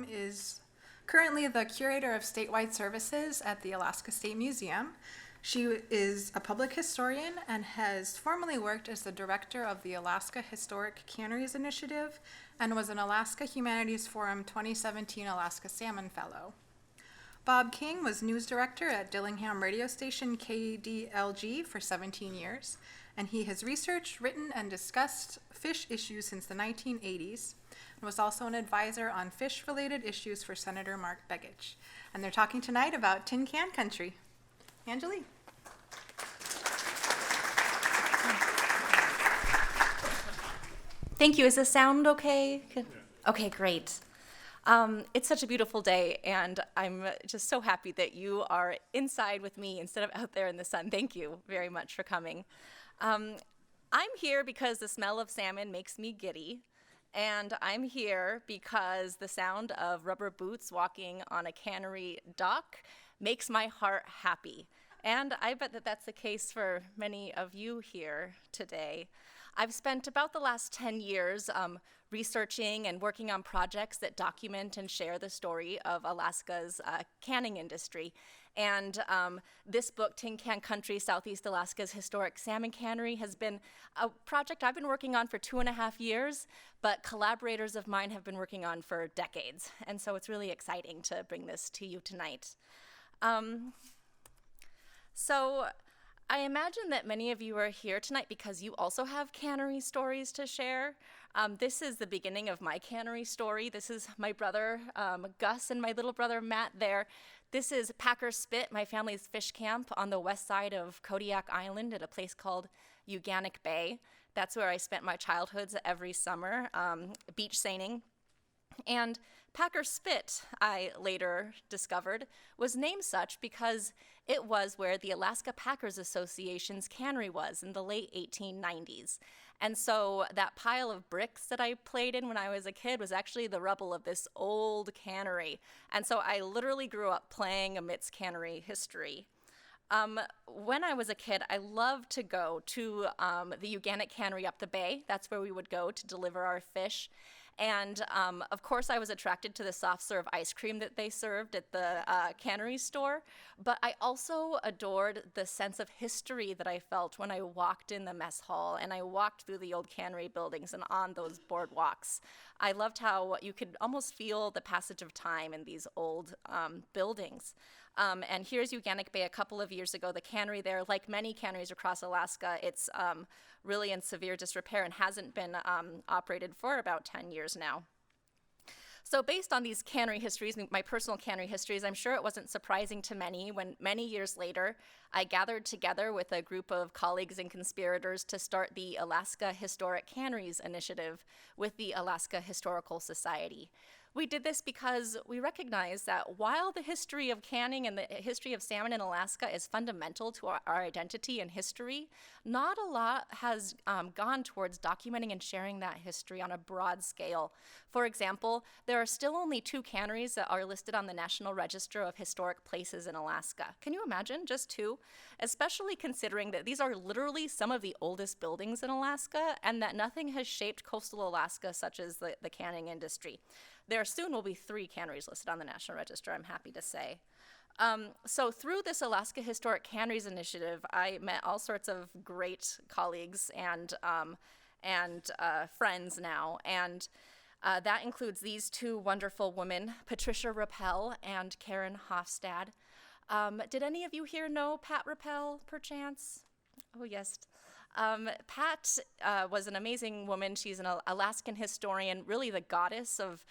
Grantham is currently the curator of statewide services at the Alaska State Museum. She is a public historian and has formerly worked as the director of the Alaska Historic Canneries Initiative and was an Alaska Humanities Forum 2017 Alaska Salmon Fellow. Bob King was news director at Dillingham radio station KDLG for 17 years, and he has researched, written, and discussed fish issues since the 1980s, and was also an advisor on fish-related issues for Senator Mark Begich. And they're talking tonight about tin can country. Anjuli. Thank you. Is the sound okay? Okay, great. It's such a beautiful day, and I'm just so happy that you are inside with me instead of out there in the sun. Thank you very much for coming. I'm here because the smell of salmon makes me giddy, and I'm here because the sound of rubber boots walking on a cannery dock makes my heart happy. And I bet that that's the case for many of you here today. I've spent about the last 10 years researching and working on projects that document and share the story of Alaska's canning industry. And this book, Tin Can Country, Southeast Alaska's Historic Salmon Cannery, has been a project I've been working on for 2.5 years, but collaborators of mine have been working on for decades. And so it's really exciting to bring this to you tonight. So I imagine that many of you are here tonight because you also have cannery stories to share. This is the beginning of my cannery story. This is my brother, Gus, and my little brother, Matt, there. This is Packer Spit, my family's fish camp on the west side of Kodiak Island at a place called Uganic Bay. That's where I spent my childhoods every summer, beach seining. And Packer Spit, I later discovered, was named such because it was where the Alaska Packers Association's cannery was in the late 1890s. And so that pile of bricks that I played in when I was a kid was actually the rubble of this old cannery. And so I literally grew up playing amidst cannery history. When I was a kid, I loved to go to the Uganic Cannery up the bay. That's where we would go to deliver our fish. And of course, I was attracted to the soft serve ice cream that they served at the cannery store. But I also adored the sense of history that I felt when I walked in the mess hall and I walked through the old cannery buildings and on those boardwalks. I loved how you could almost feel the passage of time in these old buildings. And here's Uganic Bay a couple of years ago. The cannery there, like many canneries across Alaska, it's really in severe disrepair and hasn't been operated for about 10 years now. So based on these cannery histories, my personal cannery histories, I'm sure it wasn't surprising to many when many years later, I gathered together with a group of colleagues and conspirators to start the Alaska Historic Canneries Initiative with the Alaska Historical Society. We did this because we recognize that while the history of canning and the history of salmon in Alaska is fundamental to our identity and history, not a lot has gone towards documenting and sharing that history on a broad scale. For example, there are still only 2 canneries that are listed on the National Register of Historic Places in Alaska. Can you imagine? Just 2? Especially considering that these are literally some of the oldest buildings in Alaska and that nothing has shaped coastal Alaska such as the canning industry. There soon will be 3 canneries listed on the National Register, I'm happy to say. So through this Alaska Historic Canneries Initiative, I met all sorts of great colleagues and friends now. And that includes these 2 wonderful women, Patricia Rappel and Karen Hofstad. Did any of you here know Pat Rappel, perchance? Oh, yes. Pat was an amazing woman. She's an Alaskan historian, really the goddess of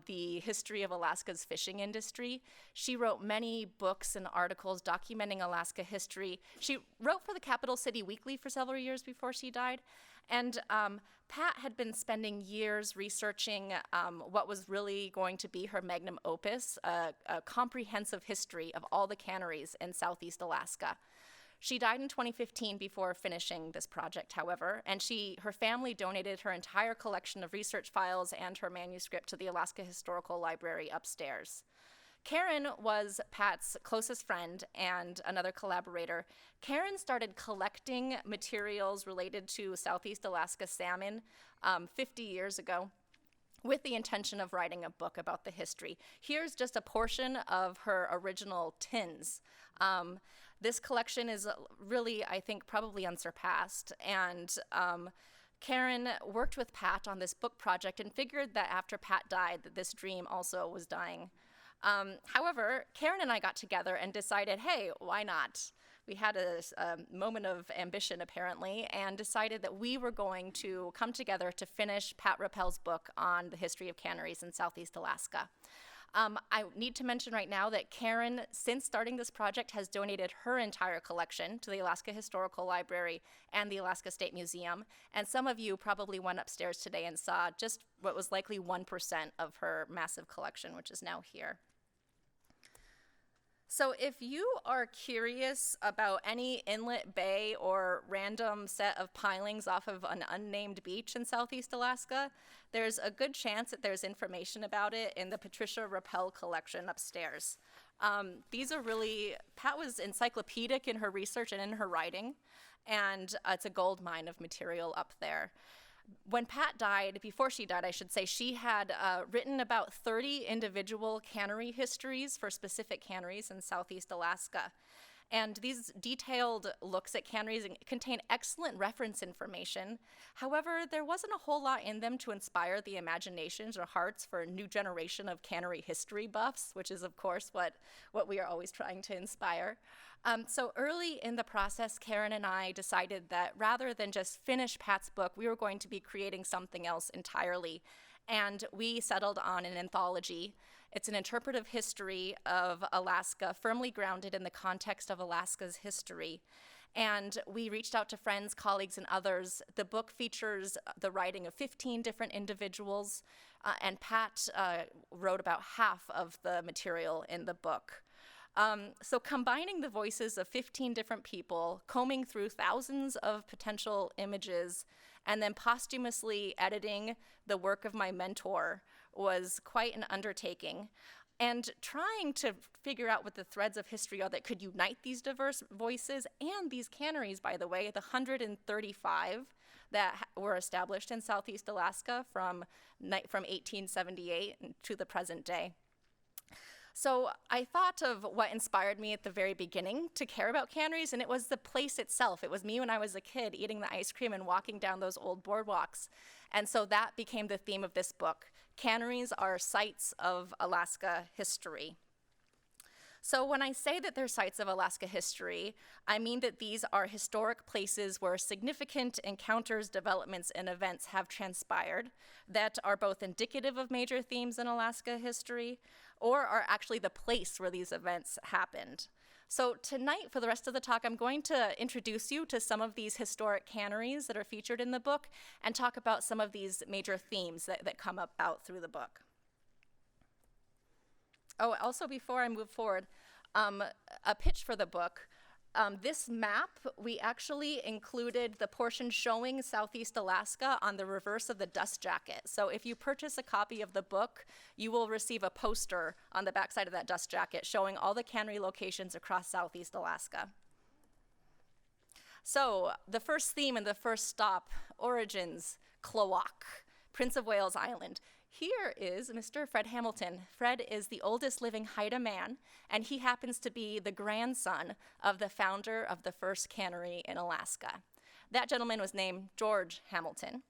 the history of Alaska's fishing industry. She wrote many books and articles documenting Alaska history. She wrote for the Capital City Weekly for several years before she died. And Pat had been spending years researching what was really going to be her magnum opus, a comprehensive history of all the canneries in Southeast Alaska. She died in 2015 before finishing this project, however, and her family donated her entire collection of research files and her manuscript to the Alaska Historical Library upstairs. Karen was Pat's closest friend and another collaborator. Karen started collecting materials related to Southeast Alaska salmon 50 years ago with the intention of writing a book about the history. Here's just a portion of her original tins. This collection is really, I think, probably unsurpassed. And Karen worked with Pat on this book project and figured that after Pat died, that this dream also was dying. However, Karen and I got together and decided, hey, why not? We had a moment of ambition, apparently, and decided that we were going to come together to finish Pat Rappel's book on the history of canneries in Southeast Alaska. I need to mention right now that Karen, since starting this project, has donated her entire collection to the Alaska Historical Library and the Alaska State Museum. And some of you probably went upstairs today and saw just what was likely 1% of her massive collection, which is now here. So if you are curious about any inlet, bay, or random set of pilings off of an unnamed beach in Southeast Alaska, there's a good chance that there's information about it in the Patricia Rappel collection upstairs. These are really, Pat was encyclopedic in her research and in her writing, and it's a gold mine of material up there. When Pat died, before she died, I should say, she had written about 30 individual cannery histories for specific canneries in Southeast Alaska. And these detailed looks at canneries contain excellent reference information. However, there wasn't a whole lot in them to inspire the imaginations or hearts for a new generation of cannery history buffs, which is, of course, what we are always trying to inspire. So early in the process, Karen and I decided that rather than just finish Pat's book, we were going to be creating something else entirely. And we settled on an anthology. It's an interpretive history of Alaska, firmly grounded in the context of Alaska's history. And we reached out to friends, colleagues, and others. The book features the writing of 15 different individuals, and Pat wrote about half of the material in the book. So combining the voices of 15 different people, combing through thousands of potential images, and then posthumously editing the work of my mentor was quite an undertaking. And trying to figure out what the threads of history are that could unite these diverse voices and these canneries, by the way, the 135 that were established in Southeast Alaska from 1878 to the present day. So I thought of what inspired me at the very beginning to care about canneries, and it was the place itself. It was me when I was a kid eating the ice cream and walking down those old boardwalks. And so that became the theme of this book. Canneries are sites of Alaska history. So when I say that they're sites of Alaska history, I mean that these are historic places where significant encounters, developments, and events have transpired that are both indicative of major themes in Alaska history or are actually the place where these events happened. So tonight, for the rest of the talk, I'm going to introduce you to some of these historic canneries that are featured in the book and talk about some of these major themes that come about through the book. Oh, also before I move forward, a pitch for the book. This map, we actually included the portion showing Southeast Alaska on the reverse of the dust jacket. So if you purchase a copy of the book, you will receive a poster on the backside of that dust jacket showing all the cannery locations across Southeast Alaska. So the first theme and the first stop, origins, Klawock, Prince of Wales Island. Here is Mr. Fred Hamilton. Fred is the oldest living Haida man, and he happens to be the grandson of the founder of the first cannery in Alaska. That gentleman was named George Hamilton.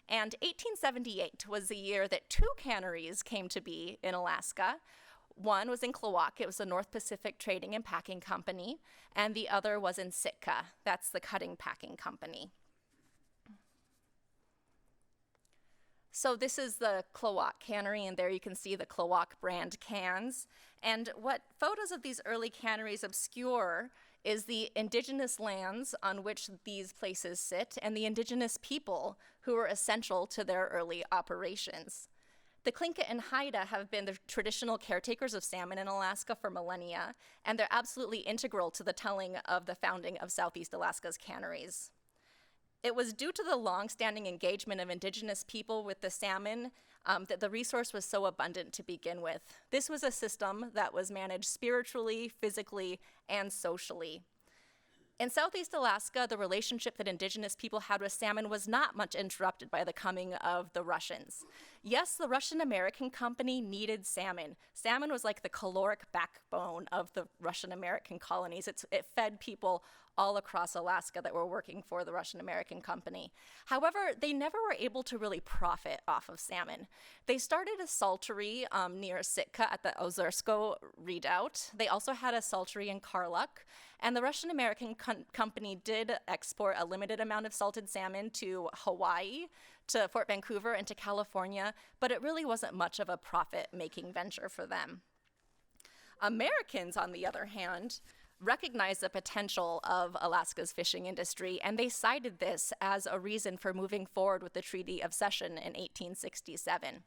And 1878 was the year that two canneries came to be in Alaska. One was in Klawock, it was the North Pacific Trading and Packing Company, and the other was in Sitka, that's the Cutting Packing Company. So this is the Klawock cannery, and there you can see the Klawock brand cans. And what photos of these early canneries obscure is the indigenous lands on which these places sit and the indigenous people who were essential to their early operations. The Tlingit and Haida have been the traditional caretakers of salmon in Alaska for millennia, and they're absolutely integral to the telling of the founding of Southeast Alaska's canneries. It was due to the long-standing engagement of indigenous people with the salmon that the resource was so abundant to begin with. This was a system that was managed spiritually, physically, and socially. In Southeast Alaska, the relationship that indigenous people had with salmon was not much interrupted by the coming of the Russians. Yes, the Russian-American company needed salmon. Salmon was like the caloric backbone of the Russian-American colonies. It fed people all across Alaska that were working for the Russian-American company. However, they never were able to really profit off of salmon. They started a saltery near Sitka at the Ozersko Redoubt. They also had a saltery in Karluk, and the Russian-American company did export a limited amount of salted salmon to Hawaii, to Fort Vancouver, and to California, but it really wasn't much of a profit-making venture for them. Americans, on the other hand, recognized the potential of Alaska's fishing industry, and they cited this as a reason for moving forward with the Treaty of Cession in 1867.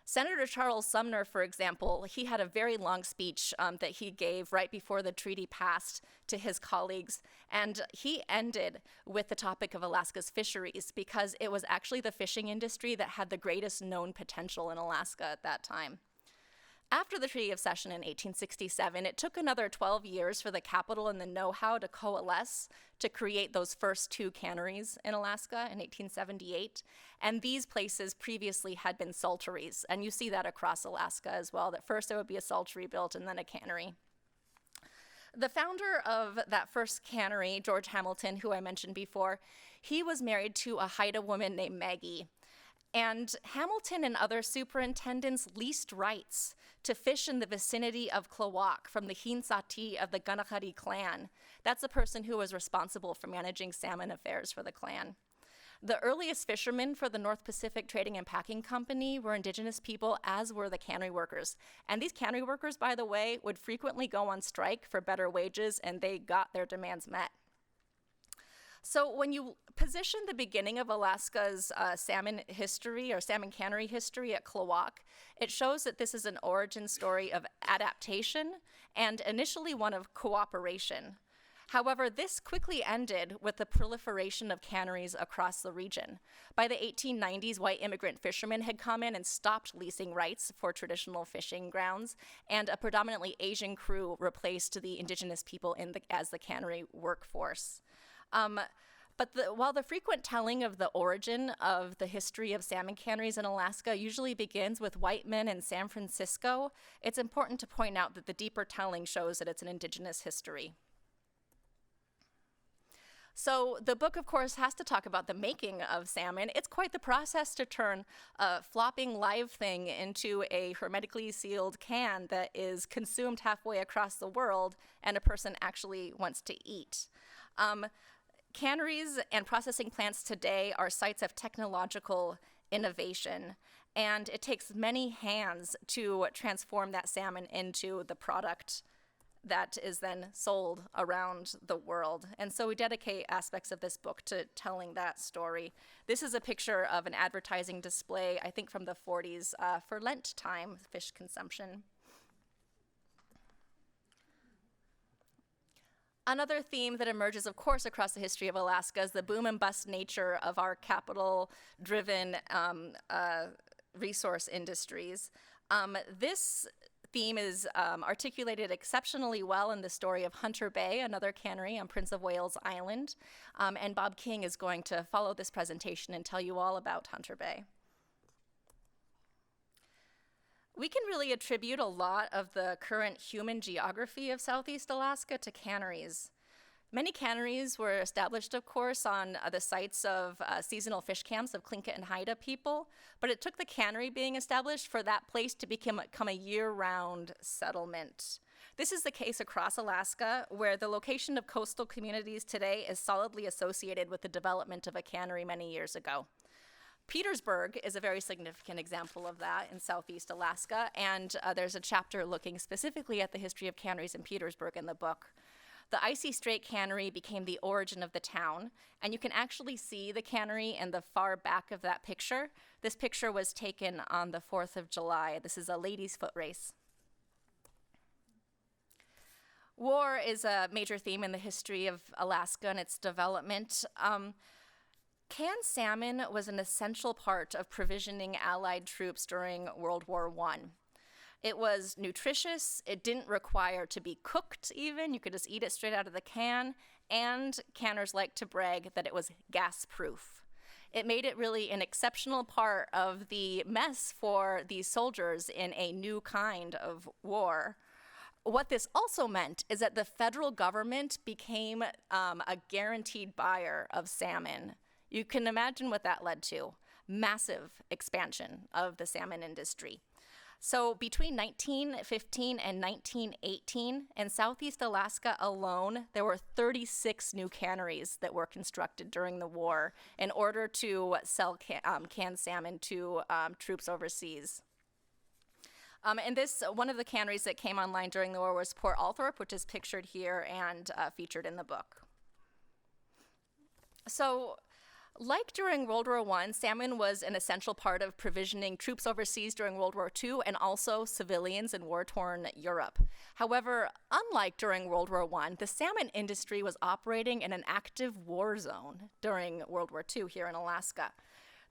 Senator Charles Sumner, for example, he had a very long speech that he gave right before the treaty passed to his colleagues, and he ended with the topic of Alaska's fisheries because it was actually the fishing industry that had the greatest known potential in Alaska at that time. After the Treaty of Cession in 1867, it took another 12 years for the capital and the know-how to coalesce to create those first 2 canneries in Alaska in 1878. And these places previously had been salteries. And you see that across Alaska as well, that first there would be a saltery built and then a cannery. The founder of that first cannery, George Hamilton, who I mentioned before, he was married to a Haida woman named Maggie. And Hamilton and other superintendents leased rights to fish in the vicinity of Klawock from the Hinsati of the Ganachari clan. That's the person who was responsible for managing salmon affairs for the clan. The earliest fishermen for the North Pacific Trading and Packing Company were indigenous people, as were the cannery workers. And these cannery workers, by the way, would frequently go on strike for better wages, and they got their demands met. So when you position the beginning of Alaska's salmon history or salmon cannery history at Klawock, it shows that this is an origin story of adaptation and initially one of cooperation. However, this quickly ended with the proliferation of canneries across the region. By the 1890s, white immigrant fishermen had come in and stopped leasing rights for traditional fishing grounds, and a predominantly Asian crew replaced the indigenous people as the cannery workforce. While the frequent telling of the origin of the history of salmon canneries in Alaska usually begins with white men in San Francisco, it's important to point out that the deeper telling shows that it's an indigenous history. So the book, of course, has to talk about the making of salmon. It's quite the process to turn a flopping live thing into a hermetically sealed can that is consumed halfway across the world and a person actually wants to eat. Canneries and processing plants today are sites of technological innovation, and it takes many hands to transform that salmon into the product that is then sold around the world. And so we dedicate aspects of this book to telling that story. This is a picture of an advertising display, I think from the 40s, for Lent time, fish consumption. Another theme that emerges, of course, across the history of Alaska is the boom and bust nature of our capital-driven resource industries. This theme is articulated exceptionally well in the story of Hunter Bay, another cannery on Prince of Wales Island. And Bob King is going to follow this presentation and tell you all about Hunter Bay. We can really attribute a lot of the current human geography of Southeast Alaska to canneries. Many canneries were established, of course, on the sites of seasonal fish camps of Tlingit and Haida people, but it took the cannery being established for that place to become a year-round settlement. This is the case across Alaska, where the location of coastal communities today is solidly associated with the development of a cannery many years ago. Petersburg is a very significant example of that in Southeast Alaska, and there's a chapter looking specifically at the history of canneries in Petersburg in the book. The Icy Strait Cannery became the origin of the town, and you can actually see the cannery in the far back of that picture. This picture was taken on the 4th of July. This is a ladies' foot race. War is a major theme in the history of Alaska and its development. Canned salmon was an essential part of provisioning Allied troops during World War I. It was nutritious, it didn't require to be cooked even, you could just eat it straight out of the can, and canners liked to brag that it was gas-proof. It made it really an exceptional part of the mess for these soldiers in a new kind of war. What this also meant is that the federal government became a guaranteed buyer of salmon. You can imagine what that led to. Massive expansion of the salmon industry. So between 1915 and 1918, in Southeast Alaska alone, there were 36 new canneries that were constructed during the war in order to sell canned salmon to troops overseas. And one of the canneries that came online during the war was Port Althorp, which is pictured here and featured in the book. So, like during World War I, salmon was an essential part of provisioning troops overseas during World War II and also civilians in war-torn Europe. However, unlike during World War I, the salmon industry was operating in an active war zone during World War II here in Alaska.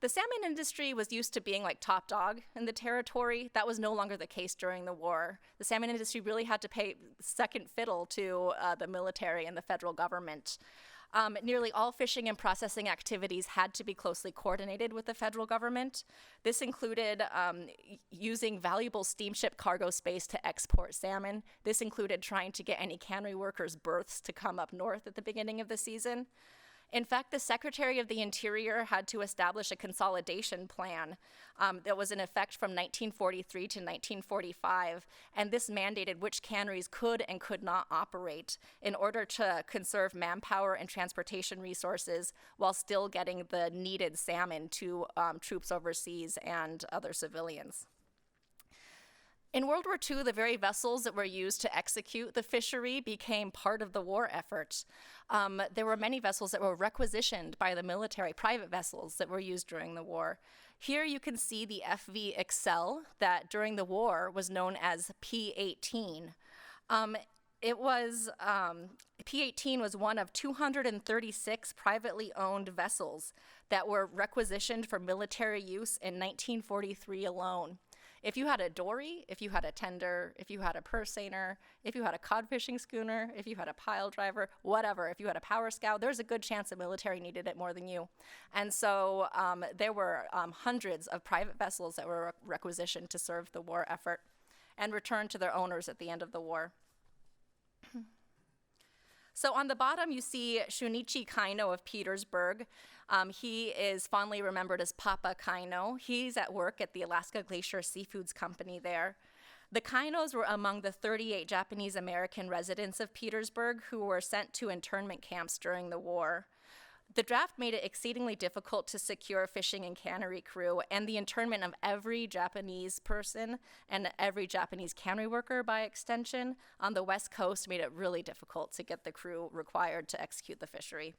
The salmon industry was used to being like top dog in the territory. That was no longer the case during the war. The salmon industry really had to pay second fiddle to the military and the federal government. Nearly all fishing and processing activities had to be closely coordinated with the federal government. This included using valuable steamship cargo space to export salmon. This included trying to get any cannery workers' berths to come up north at the beginning of the season. In fact, the Secretary of the Interior had to establish a consolidation plan that was in effect from 1943 to 1945, and this mandated which canneries could and could not operate in order to conserve manpower and transportation resources while still getting the needed salmon to troops overseas and other civilians. In World War II, the very vessels that were used to execute the fishery became part of the war effort. There were many vessels that were requisitioned by the military, private vessels that were used during the war. Here you can see the FV Excel that during the war was known as P-18. P-18 was one of 236 privately owned vessels that were requisitioned for military use in 1943 alone. If you had a dory, if you had a tender, if you had a purse seiner, if you had a cod fishing schooner, if you had a pile driver, whatever, if you had a power scow, there's a good chance the military needed it more than you. And so there were hundreds of private vessels that were requisitioned to serve the war effort and returned to their owners at the end of the war. So on the bottom, you see Shunichi Kaino of Petersburg. He is fondly remembered as Papa Kaino. He's at work at the Alaska Glacier Seafoods Company there. The Kainos were among the 38 Japanese American residents of Petersburg who were sent to internment camps during the war. The draft made it exceedingly difficult to secure fishing and cannery crew, and the internment of every Japanese person and every Japanese cannery worker by extension on the West Coast made it really difficult to get the crew required to execute the fishery.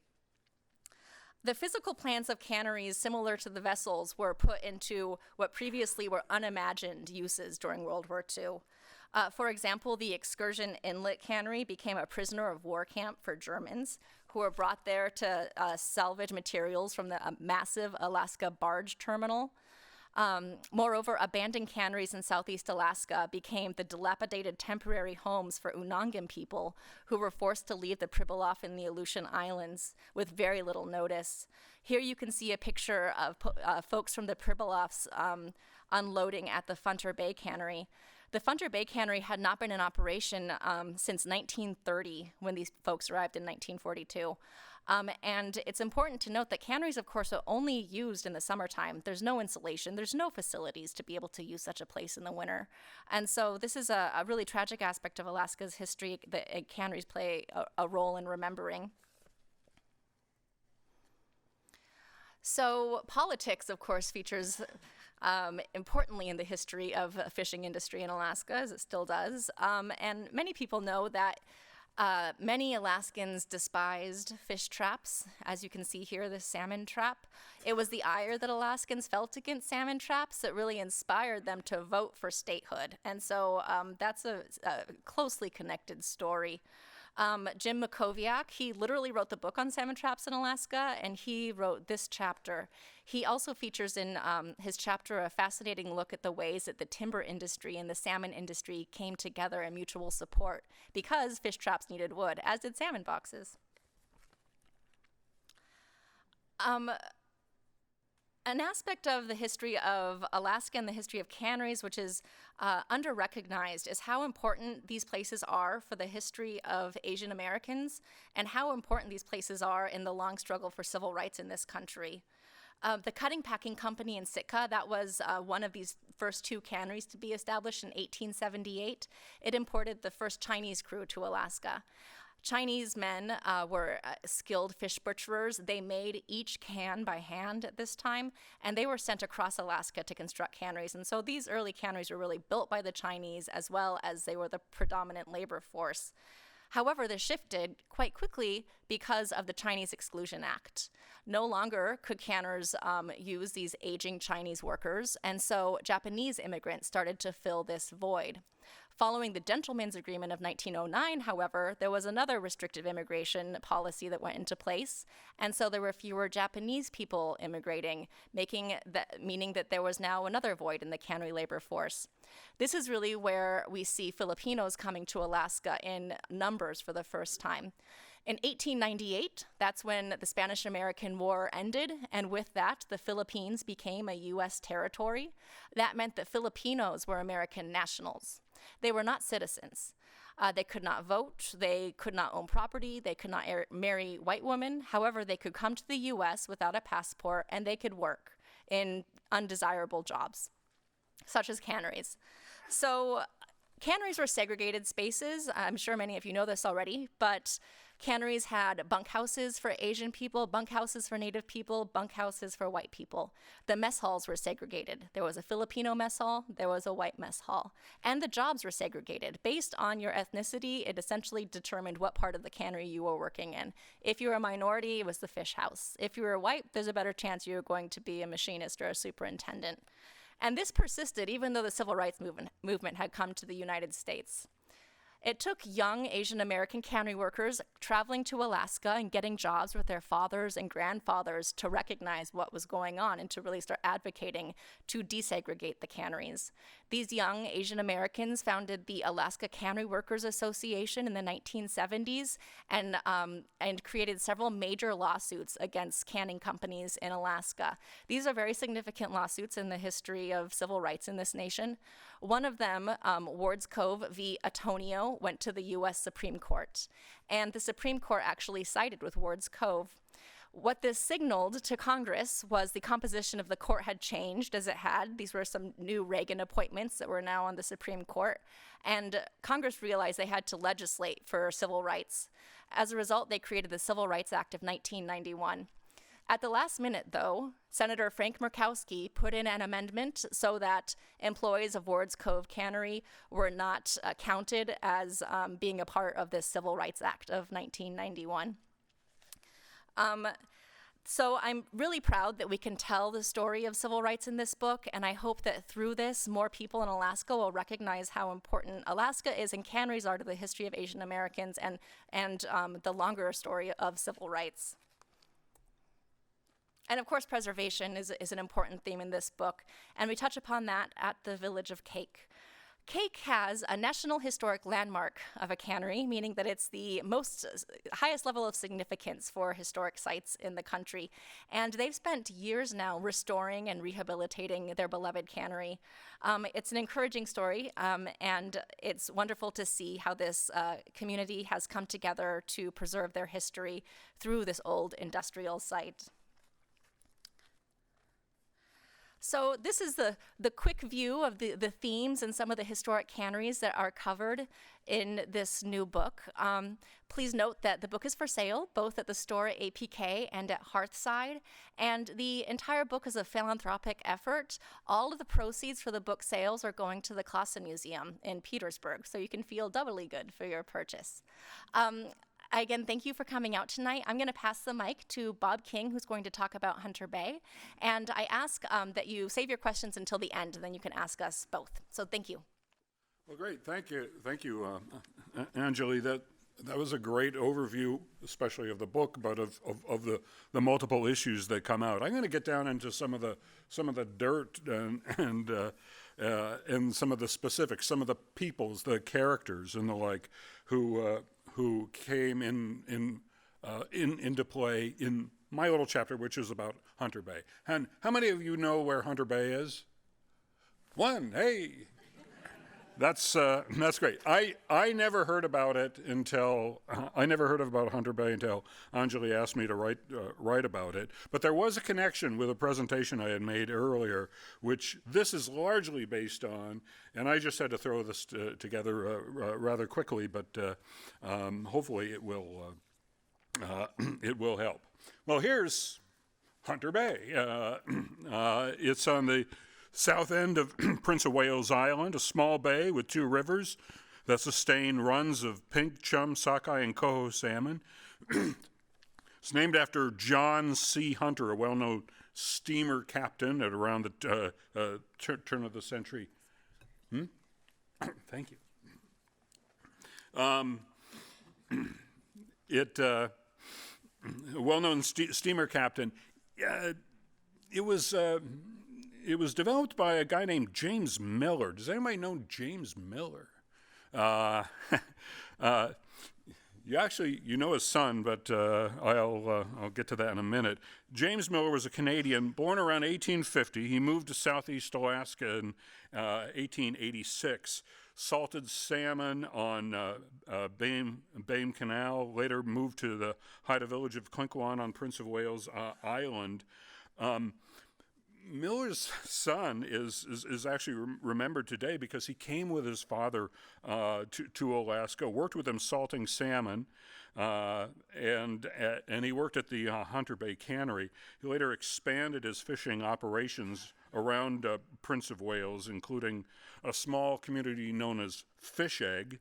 The physical plans of canneries, similar to the vessels, were put into what previously were unimagined uses during World War II. For example, the Excursion Inlet Cannery became a prisoner of war camp for Germans who were brought there to salvage materials from the massive Alaska barge terminal. Moreover, abandoned canneries in Southeast Alaska became the dilapidated temporary homes for Unangan people who were forced to leave the Pribilof and the Aleutian Islands with very little notice. Here you can see a picture of folks from the Pribilofs unloading at the Funter Bay Cannery. The Funter Bay Cannery had not been in operation since 1930 when these folks arrived in 1942. And it's important to note that canneries, of course, are only used in the summertime. There's no insulation. There's no facilities to be able to use such a place in the winter. And so this is a really tragic aspect of Alaska's history that canneries play a role in remembering. So politics, of course, features importantly in the history of the fishing industry in Alaska, as it still does. And many people know that many Alaskans despised fish traps. As you can see here, the salmon trap. It was the ire that Alaskans felt against salmon traps that really inspired them to vote for statehood. And so that's a closely connected story. Jim Makoviak, he literally wrote the book on salmon traps in Alaska, and he wrote this chapter. He also features in his chapter a fascinating look at the ways that the timber industry and the salmon industry came together in mutual support because fish traps needed wood, as did salmon boxes. An aspect of the history of Alaska and the history of Canneries, which is under-recognized, is how important these places are for the history of Asian Americans and how important these places are in the long struggle for civil rights in this country. The Cutting Packing Company in Sitka, that was one of these first two canneries to be established in 1878. It imported the first Chinese crew to Alaska. Chinese men were skilled fish butcherers. They made each can by hand at this time, and they were sent across Alaska to construct canneries. And so these early canneries were really built by the Chinese, as well as they were the predominant labor force. However, this shifted quite quickly because of the Chinese Exclusion Act. No longer could canners use these aging Chinese workers, and so Japanese immigrants started to fill this void. Following the Gentleman's Agreement of 1909, however, there was another restrictive immigration policy that went into place, and so there were fewer Japanese people immigrating, meaning that there was now another void in the cannery labor force. This is really where we see Filipinos coming to Alaska in numbers for the first time. In 1898, that's when the Spanish-American War ended, and with that, the Philippines became a U.S. territory. That meant that Filipinos were American nationals. They were not citizens. They could not vote, they could not own property, they could not marry white women. However, they could come to the U.S. without a passport, and they could work in undesirable jobs, such as canneries. So canneries were segregated spaces. I'm sure many of you know this already, but canneries had bunkhouses for Asian people, bunkhouses for Native people, bunkhouses for white people. The mess halls were segregated. There was a Filipino mess hall, there was a white mess hall. And the jobs were segregated. Based on your ethnicity, it essentially determined what part of the cannery you were working in. If you were a minority, it was the fish house. If you were white, there's a better chance you were going to be a machinist or a superintendent. And this persisted even though the civil rights movement had come to the United States. It took young Asian American cannery workers traveling to Alaska and getting jobs with their fathers and grandfathers to recognize what was going on and to really start advocating to desegregate the canneries. These young Asian Americans founded the Alaska Cannery Workers Association in the 1970s and created several major lawsuits against canning companies in Alaska. These are very significant lawsuits in the history of civil rights in this nation. One of them, Ward's Cove v. Antonio, went to the U.S. Supreme Court, and the Supreme Court actually sided with Ward's Cove. What this signaled to Congress was the composition of the court had changed, as it had. These were some new Reagan appointments that were now on the Supreme Court, and Congress realized they had to legislate for civil rights. As a result, they created the Civil Rights Act of 1991. At the last minute, though, Senator Frank Murkowski put in an amendment so that employees of Ward's Cove Cannery were not counted as being a part of this Civil Rights Act of 1991. So I'm really proud that we can tell the story of civil rights in this book, and I hope that through this, more people in Alaska will recognize how important Alaska is and canneries are to the history of Asian Americans and the longer story of civil rights. And of course, preservation is an important theme in this book, and we touch upon that at the village of Cake. Cake has a National Historic Landmark of a cannery, meaning that it's the highest level of significance for historic sites in the country. And they've spent years now restoring and rehabilitating their beloved cannery. It's an encouraging story, and it's wonderful to see how this community has come together to preserve their history through this old industrial site. So this is the quick view of the themes and some of the historic canneries that are covered in this new book. Please note that the book is for sale, both at the store at APK and at Hearthside, and the entire book is a philanthropic effort. All of the proceeds for the book sales are going to the Clausen Museum in Petersburg, so you can feel doubly good for your purchase. Again, thank you for coming out tonight. I'm going to pass the mic to Bob King, who's going to talk about Hunter Bay. And I ask that you save your questions until the end, and then you can ask us both. So thank you. Well, great. Thank you, Anjuli. That was a great overview, especially of the book, but of the multiple issues that come out. I'm going to get down into some of the dirt and some of the specifics, some of the peoples, the characters, and the like, who came into play in my little chapter, which is about Hunter Bay. And how many of you know where Hunter Bay is? One, hey. That's great. I never heard about it until I never heard about Hunter Bay until Anjuli asked me to write about it. But there was a connection with a presentation I had made earlier, which this is largely based on, and I just had to throw this together rather quickly. But hopefully it will help. Well, here's Hunter Bay. It's on the south end of Prince of Wales Island, a small bay with 2 rivers that sustain runs of pink, chum, sockeye, and coho salmon. It's named after John C. Hunter, a well-known steamer captain at around the turn of the century. Thank you. A well-known steamer captain. It was developed by a guy named James Miller. Does anybody know James Miller? You know his son, but I'll get to that in a minute. James Miller was a Canadian, born around 1850. He moved to southeast Alaska in 1886. Salted salmon on Bame Canal. Later moved to the Haida village of Clinquan on Prince of Wales Island. Miller's son is actually remembered today because he came with his father to Alaska, worked with him salting salmon, and he worked at the Hunter Bay Cannery. He later expanded his fishing operations around Prince of Wales, including a small community known as Fish Egg.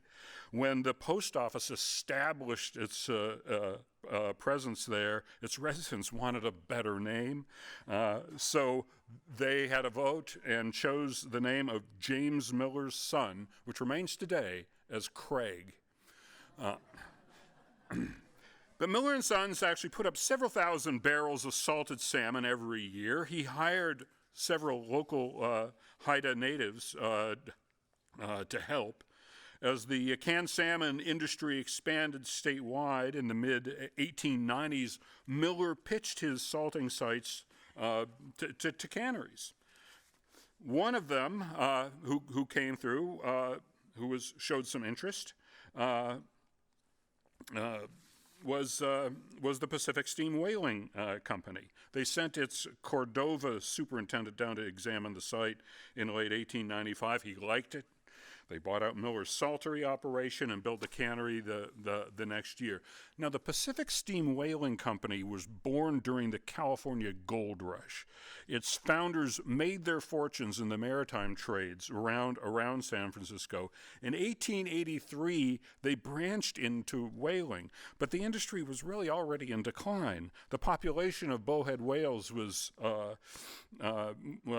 When the post office established its presence there, its residents wanted a better name. So they had a vote and chose the name of James Miller's son, which remains today as Craig. But Miller and Sons actually put up several thousand barrels of salted salmon every year. He hired several local Haida natives to help. As the canned salmon industry expanded statewide in the mid-1890s, Miller pitched his salting sites to canneries. One of them who came through, showed some interest, was the Pacific Steam Whaling Company. They sent its Cordova superintendent down to examine the site in late 1895. He liked it. They bought out Miller's saltery operation and built the cannery the next year. Now, the Pacific Steam Whaling Company was born during the California Gold Rush. Its founders made their fortunes in the maritime trades around San Francisco. In 1883, they branched into whaling, but the industry was really already in decline. The population of bowhead whales was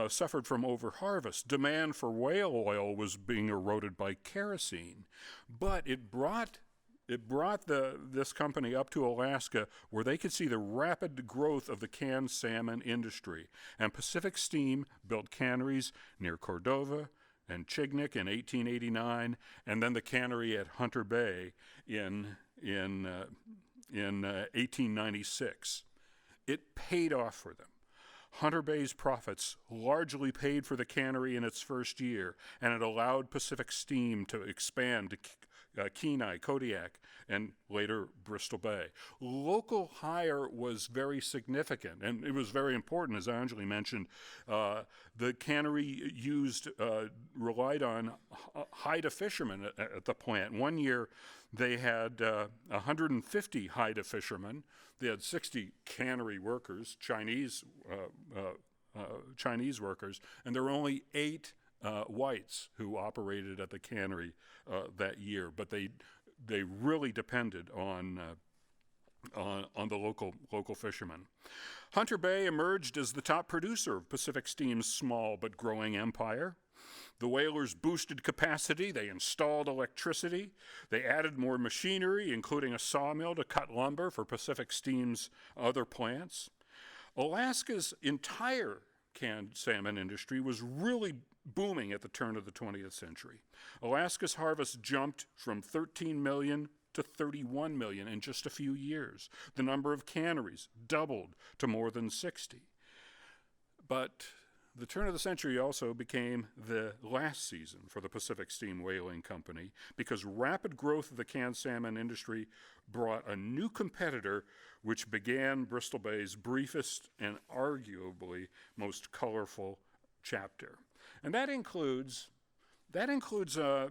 suffered from overharvest. Demand for whale oil was being eroded by kerosene, but it brought this company up to Alaska where they could see the rapid growth of the canned salmon industry. And Pacific Steam built canneries near Cordova and Chignik in 1889, and then the cannery at Hunter Bay in 1896. It paid off for them. Hunter Bay's profits largely paid for the cannery in its first year, and it allowed Pacific Steam to expand to Kenai, Kodiak, and later Bristol Bay. Local hire was very significant, and it was very important, as Anjuli mentioned. The cannery relied on Haida fishermen at the plant. One year, they had 150 Haida fishermen. They had 60 cannery workers, Chinese workers, and there were only 8 whites who operated at the cannery that year. But they really depended on the local fishermen. Hunter Bay emerged as the top producer of Pacific Steam's small but growing empire. The whalers boosted capacity, they installed electricity, they added more machinery, including a sawmill to cut lumber for Pacific Steam's other plants. Alaska's entire canned salmon industry was really booming at the turn of the 20th century. Alaska's harvest jumped from 13 million to 31 million in just a few years. The number of canneries doubled to more than 60. But the turn of the century also became the last season for the Pacific Steam Whaling Company because rapid growth of the canned salmon industry brought a new competitor which began Bristol Bay's briefest and arguably most colorful chapter. And that includes a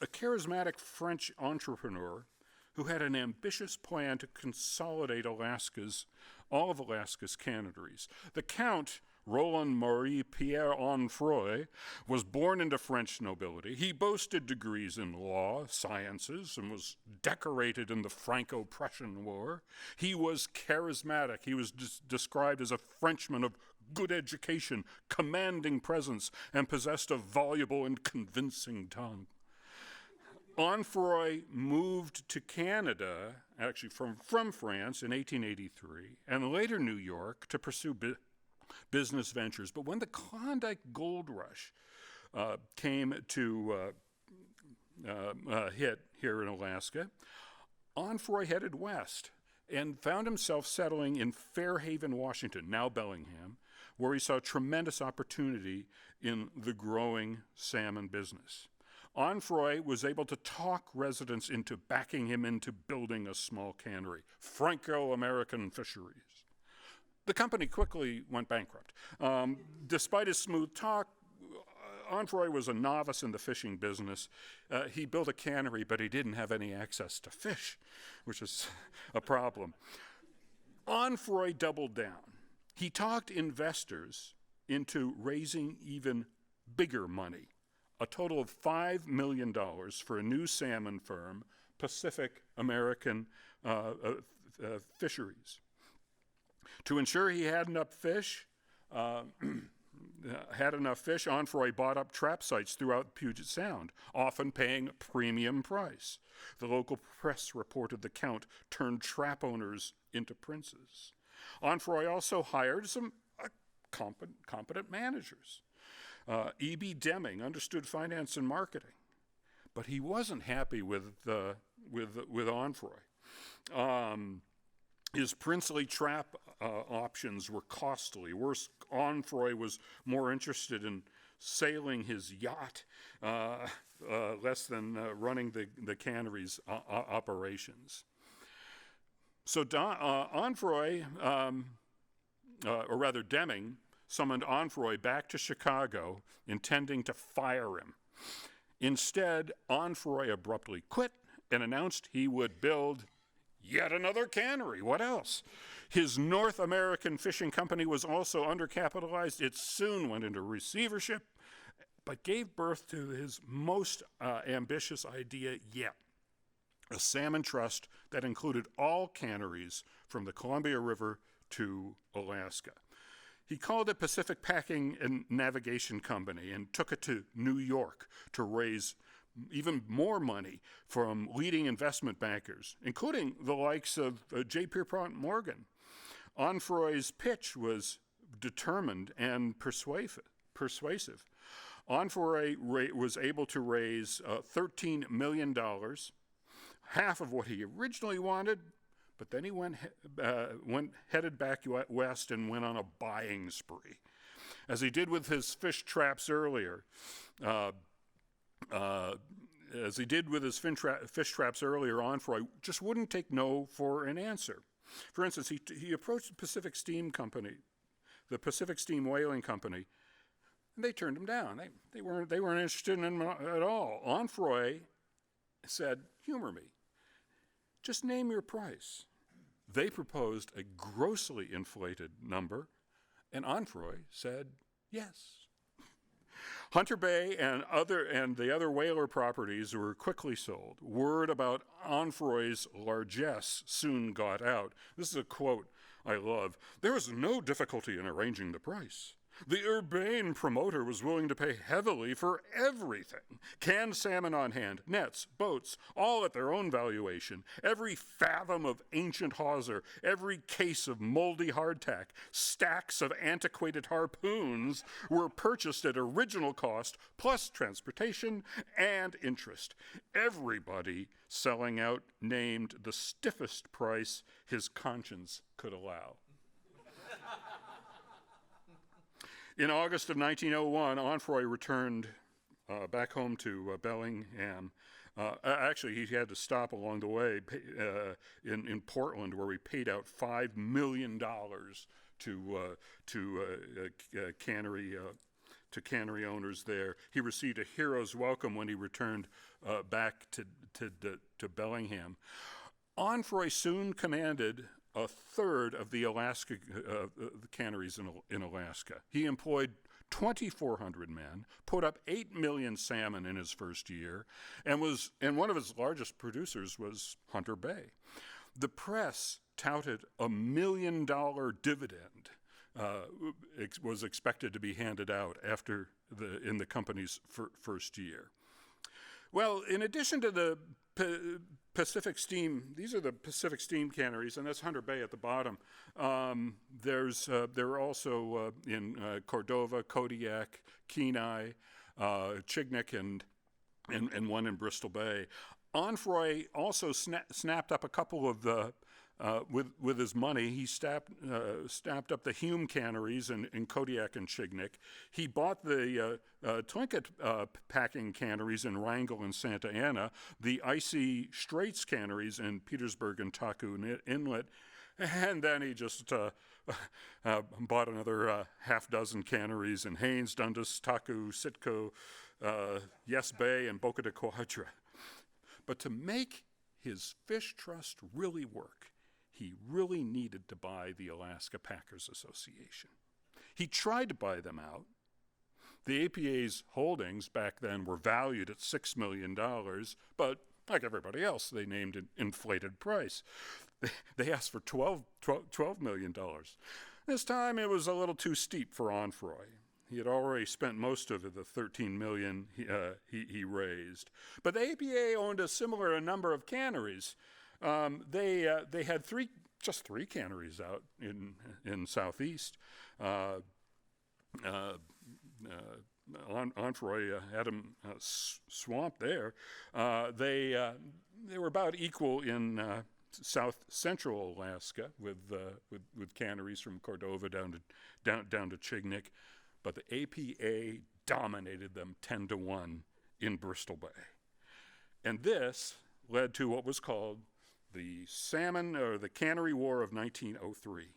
charismatic French entrepreneur who had an ambitious plan to consolidate all of Alaska's canneries. The Count, Roland Marie Pierre Onfroy, was born into French nobility. He boasted degrees in law, sciences, and was decorated in the Franco-Prussian War. He was charismatic. He was described as a Frenchman of good education, commanding presence, and possessed a voluble and convincing tongue. Onfroy moved to Canada, actually from France in 1883, and later New York to pursue business ventures. But when the Klondike Gold Rush came to hit here in Alaska, Onfroy headed west and found himself settling in Fairhaven, Washington, now Bellingham, where he saw tremendous opportunity in the growing salmon business. Onfroy was able to talk residents into backing him into building a small cannery, Franco-American Fisheries. The company quickly went bankrupt. Despite his smooth talk, Onfroy was a novice in the fishing business. He built a cannery, but he didn't have any access to fish, which is a problem. Onfroy doubled down. He talked investors into raising even bigger money, a total of $5 million for a new salmon firm, Pacific American Fisheries. To ensure he had enough fish, Onfroy bought up trap sites throughout Puget Sound, often paying a premium price. The local press reported the Count turned trap owners into princes. Onfroy also hired some competent managers. E.B. Deming understood finance and marketing, but he wasn't happy with Onfroy. His princely trap options were costly. Worse, Onfroy was more interested in sailing his yacht less than running the cannery's operations. So Onfroy, or rather Deming, summoned Onfroy back to Chicago, intending to fire him. Instead, Onfroy abruptly quit and announced he would build yet another cannery. What else? His North American Fishing Company was also undercapitalized. It soon went into receivership, but gave birth to his most ambitious idea yet, a salmon trust that included all canneries from the Columbia River to Alaska. He called it Pacific Packing and Navigation Company and took it to New York to raise even more money from leading investment bankers, including the likes of J. Pierpont Morgan. Onfroy's pitch was determined and persuasive. Onfroy was able to raise $13 million, half of what he originally wanted, but then he headed back west and went on a buying spree. As he did with his fish traps earlier, Onfroy just wouldn't take no for an answer. For instance, he approached the Pacific Steam Whaling Company, and they turned him down. They weren't interested in him at all. Onfroy said, "Humor me. Just name your price." They proposed a grossly inflated number, and Onfroy said yes. Hunter Bay and the other whaler properties were quickly sold. Word about Onfroy's largesse soon got out. This is a quote I love. "There was no difficulty in arranging the price. The urbane promoter was willing to pay heavily for everything. Canned salmon on hand, nets, boats, all at their own valuation. Every fathom of ancient hawser, every case of moldy hardtack, stacks of antiquated harpoons were purchased at original cost, plus transportation and interest. Everybody selling out named the stiffest price his conscience could allow. In August of 1901, Onfroy returned back home to Bellingham. Actually, he had to stop along the way in Portland, where we paid out $5 million to cannery owners there. He received a hero's welcome when he returned back to Bellingham. Onfroy soon commanded a third of the Alaska the canneries in Alaska. He employed 2,400 men, put up 8 million salmon in his first year, and one of his largest producers was Hunter Bay. The press touted a $1 million dividend was expected to be handed out in the company's first year. Well, in addition to the Pacific Steam, these are the Pacific Steam canneries, and that's Hunter Bay at the bottom. There are also in Cordova, Kodiak, Kenai, Chignik, and one in Bristol Bay. Onfroy also snapped up a couple of the with his money. He snapped up the Hume canneries in Kodiak and Chignik. He bought the Tlingit packing canneries in Wrangell and Santa Ana, the Icy Straits canneries in Petersburg and Taku Inlet, and then he just bought another half dozen canneries in Haines, Dundas, Taku, Sitco, Yes Bay, and Boca de Quadra. But to make his fish trust really work, he really needed to buy the Alaska Packers Association. He tried to buy them out. The APA's holdings back then were valued at $6 million, but like everybody else, they named an inflated price. They asked for $12 million. This time it was a little too steep for Onfroy. He had already spent most of the $13 million he raised. But the APA owned a similar number of canneries. They had just three canneries out in Southeast. Onfroy had them swamped there. They were about equal in south central Alaska with canneries from Cordova down to Chignik, but the APA dominated them 10-1 in Bristol Bay, and this led to what was called the Salmon or the Cannery War of 1903,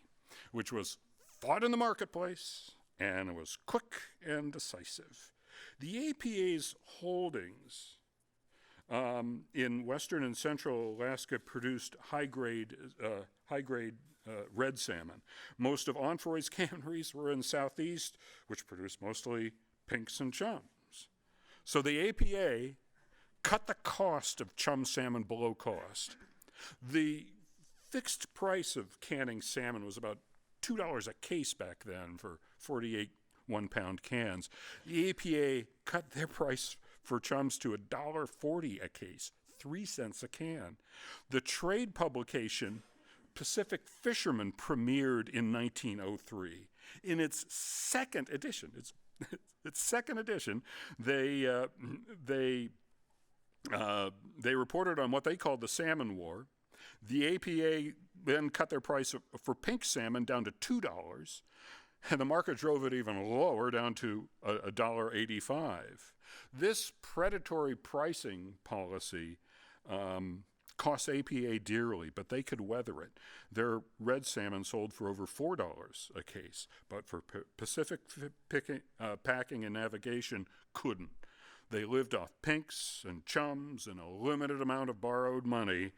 which was fought in the marketplace, and it was quick and decisive. The APA's holdings in western and central Alaska produced high-grade red salmon. Most of Onfroy's canneries were in southeast, which produced mostly pinks and chums. So the APA cut the cost of chum salmon below cost. The fixed price of canning salmon was about $2 a case back then for 48 one-pound cans. The APA cut their price for chums to $1.40 a case, 3 cents a can. The trade publication Pacific Fisherman premiered in 1903. In its second edition, they reported on what they called the Salmon War. The APA then cut their price for pink salmon down to $2, and the market drove it even lower, down to $1.85. This predatory pricing policy cost APA dearly, but they could weather it. Their red salmon sold for over $4 a case, but for Pacific packing and navigation, couldn't. They lived off pinks and chums and a limited amount of borrowed money.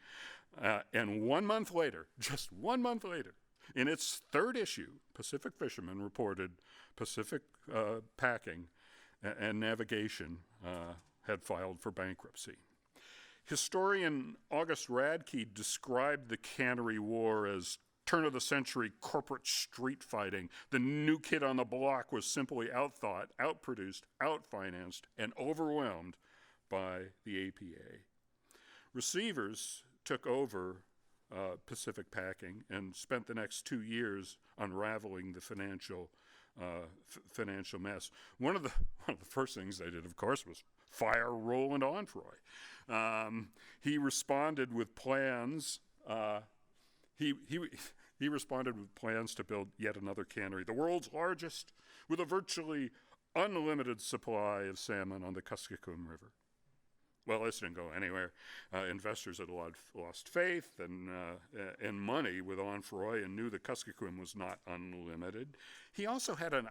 And 1 month later, just 1 month later, in its third issue, Pacific Fisherman reported Pacific Packing and Navigation had filed for bankruptcy. Historian August Radke described the Cannery War as turn-of-the-century corporate street fighting. The new kid on the block was simply outthought, outproduced, outfinanced, and overwhelmed by the APA. Receivers took over Pacific Packing and spent the next 2 years unraveling the financial mess. One of the first things they did, of course, was fire Roland Onfroy. He responded with plans. He responded with plans to build yet another cannery, the world's largest, with a virtually unlimited supply of salmon on the Kuskokwim River. Well, this didn't go anywhere. Investors had lost faith and money with Onfroy and knew the Kuskokwim was not unlimited. He also had an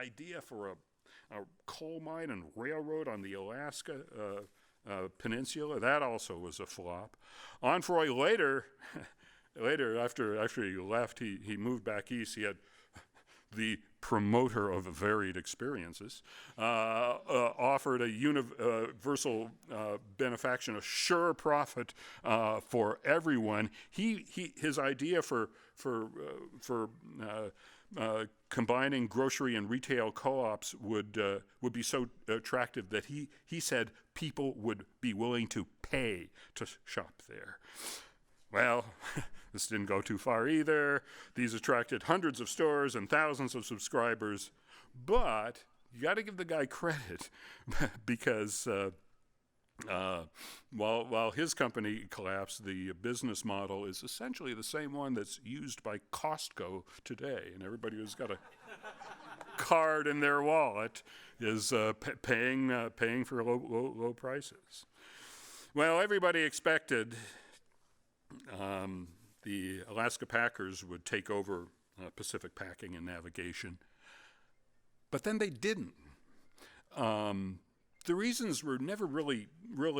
idea for a coal mine and railroad on the Alaska peninsula. That also was a flop. Onfroy later, after he left, he moved back east. He had the promoter of varied experiences, offered a universal benefaction, a sure profit for everyone. His idea for combining grocery and retail co-ops would be so attractive that he said people would be willing to pay to shop there. Well, this didn't go too far either. These attracted hundreds of stores and thousands of subscribers, but you got to give the guy credit because while his company collapsed, the business model is essentially the same one that's used by Costco today, and everybody who's got a card in their wallet is paying for low prices. Well, everybody expected the Alaska Packers would take over Pacific Packing and Navigation, but then they didn't. The reasons were never really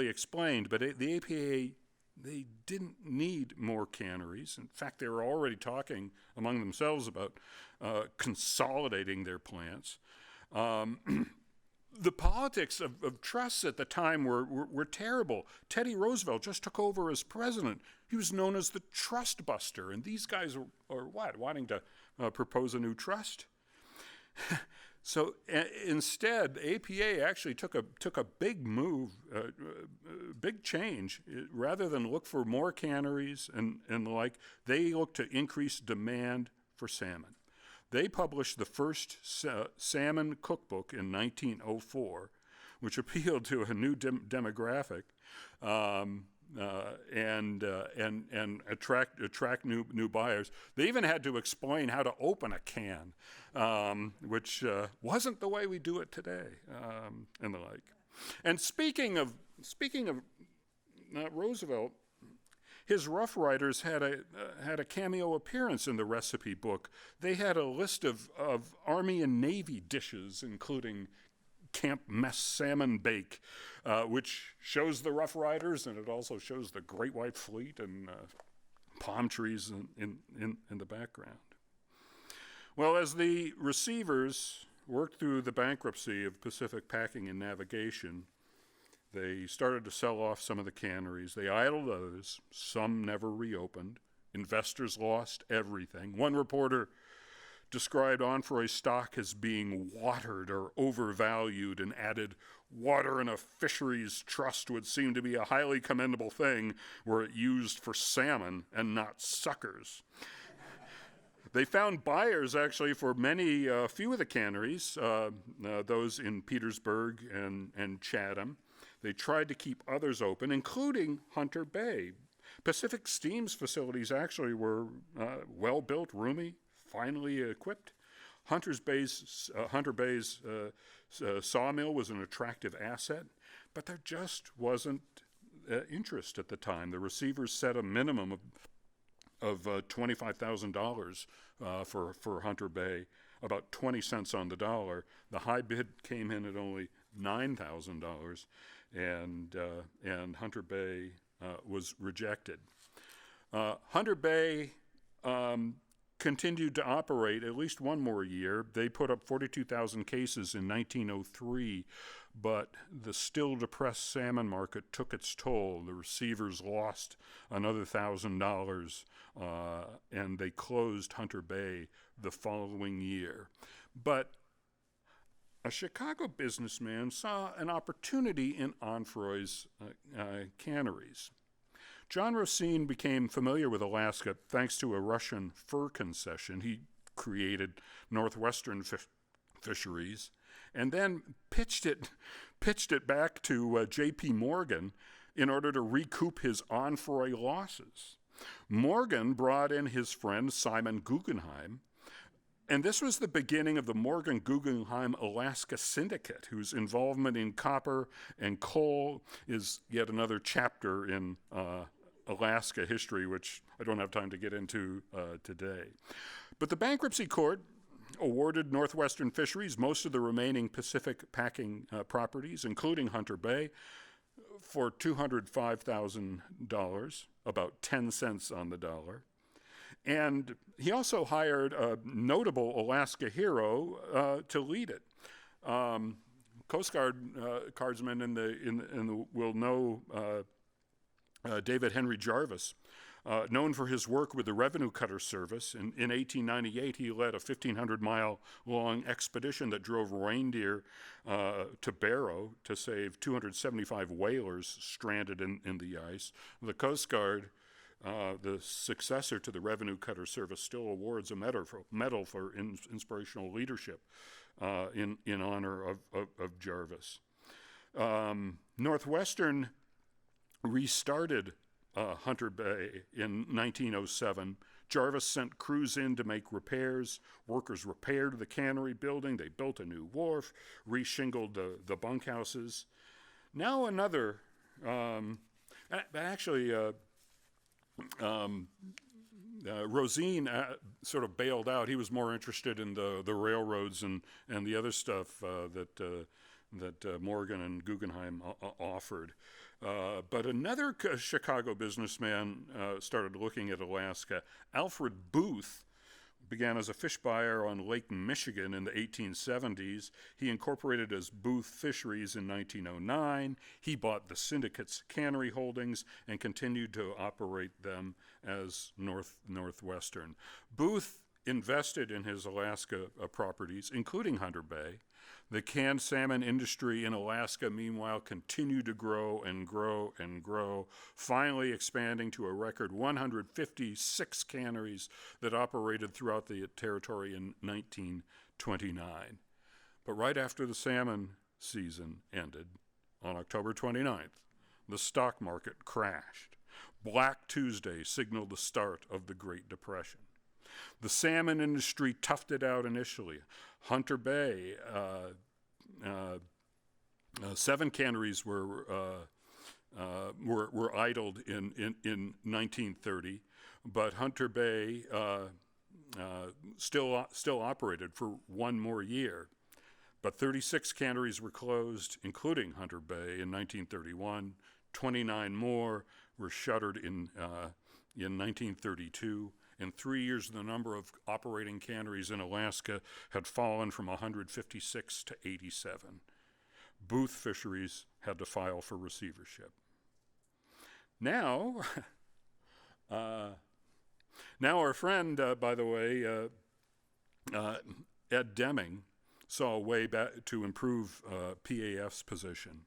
explained, but the APA, they didn't need more canneries. In fact, they were already talking among themselves about consolidating their plants. The politics of trusts at the time were terrible. Teddy Roosevelt just took over as president. He was known as the trust buster, and these guys are wanting to propose a new trust? So instead, APA actually took a big move, big change. Rather than look for more canneries and the like, they looked to increase demand for salmon. They published the first salmon cookbook in 1904, which appealed to a new demographic and attract new buyers. They even had to explain how to open a can, which wasn't the way we do it today, and the like. And speaking of Roosevelt, his Rough Riders had a cameo appearance in the recipe book. They had a list of Army and Navy dishes, including Camp Mess Salmon Bake, which shows the Rough Riders, and it also shows the Great White Fleet and palm trees in the background. Well, as the receivers worked through the bankruptcy of Pacific Packing and Navigation, they started to sell off some of the canneries. They idled others. Some never reopened. Investors lost everything. One reporter described Onfroy's stock as being watered or overvalued and added, "Water in a fisheries trust would seem to be a highly commendable thing were it used for salmon and not suckers." They found buyers, actually, for few of the canneries, those in Petersburg and Chatham. They tried to keep others open, including Hunter Bay. Pacific Steam's facilities actually were well-built, roomy, finely equipped. Hunter Bay's sawmill was an attractive asset, but there just wasn't interest at the time. The receivers set a minimum of $25,000 for Hunter Bay, about 20 cents on the dollar. The high bid came in at only $9,000, and Hunter Bay was rejected. Hunter Bay continued to operate at least one more year. They put up 42,000 cases in 1903, but the still depressed salmon market took its toll. The receivers lost another $1,000, and they closed Hunter Bay the following year. But a Chicago businessman saw an opportunity in Onfroy's canneries. John Racine became familiar with Alaska thanks to a Russian fur concession. He created Northwestern Fisheries and then pitched it back to J.P. Morgan in order to recoup his Onfroy losses. Morgan brought in his friend Simon Guggenheim, and this was the beginning of the Morgan Guggenheim Alaska Syndicate, whose involvement in copper and coal is yet another chapter in Alaska history, which I don't have time to get into today. But the bankruptcy court awarded Northwestern Fisheries most of the remaining Pacific packing properties, including Hunter Bay, for $205,000, about 10 cents on the dollar. And he also hired a notable Alaska hero to lead it. Coast Guardsmen in the will know David Henry Jarvis, known for his work with the Revenue Cutter Service. In 1898, he led a 1,500-mile-long expedition that drove reindeer to Barrow to save 275 whalers stranded in the ice. The Coast Guard, the successor to the Revenue Cutter Service, still awards a medal for inspirational leadership in honor of Jarvis. Northwestern restarted Hunter Bay in 1907. Jarvis sent crews in to make repairs. Workers repaired the cannery building. They built a new wharf, reshingled the bunkhouses. Now another, Rosine sort of bailed out. He was more interested in the railroads and the other stuff that Morgan and Guggenheim offered. But another Chicago businessman started looking at Alaska. Alfred Booth began as a fish buyer on Lake Michigan in the 1870s. He incorporated as Booth Fisheries in 1909. He bought the syndicate's cannery holdings and continued to operate them as Northwestern. Booth invested in his Alaska properties, including Hunter Bay. The canned salmon industry in Alaska, meanwhile, continued to grow and grow and grow, finally expanding to a record 156 canneries that operated throughout the territory in 1929. But right after the salmon season ended, on October 29th, the stock market crashed. Black Tuesday signaled the start of the Great Depression. The salmon industry toughed it out initially. Hunter Bay, 7 canneries were idled in 1930, but Hunter Bay still operated for one more year. But 36 canneries were closed, including Hunter Bay, in 1931. 29 more were shuttered in 1932. In 3 years, the number of operating canneries in Alaska had fallen from 156 to 87. Booth Fisheries had to file for receivership. Now our friend, by the way, Ed Deming, saw a way back to improve PAF's position.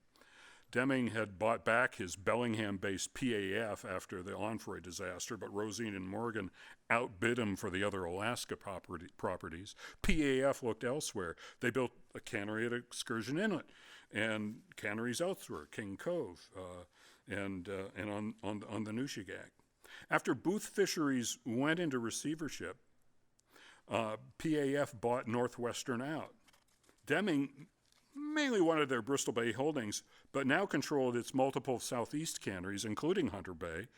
Deming had bought back his Bellingham-based PAF after the Onfroy disaster, but Rosine and Morgan outbid him for the other Alaska properties. PAF looked elsewhere. They built a cannery at Excursion Inlet and canneries elsewhere, King Cove, and on the Nushagak. After Booth Fisheries went into receivership, PAF bought Northwestern out. Deming mainly wanted their Bristol Bay holdings, but now controlled its multiple southeast canneries, including Hunter Bay.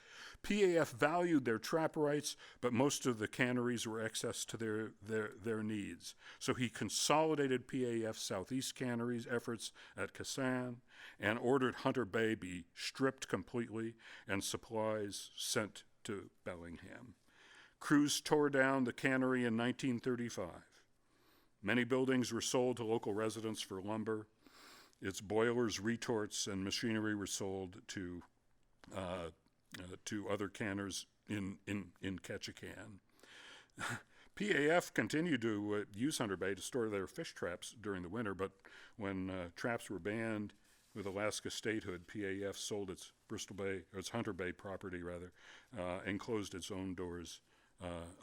PAF valued their trap rights, but most of the canneries were excess to their needs. So he consolidated PAF's southeast canneries efforts at Kassan and ordered Hunter Bay be stripped completely and supplies sent to Bellingham. Crews tore down the cannery in 1935. Many buildings were sold to local residents for lumber. Its boilers, retorts, and machinery were sold to other canners in Ketchikan. PAF continued to use Hunter Bay to store their fish traps during the winter, but when traps were banned with Alaska statehood, PAF sold its Bristol Bay, or its Hunter Bay property rather, and closed its own doors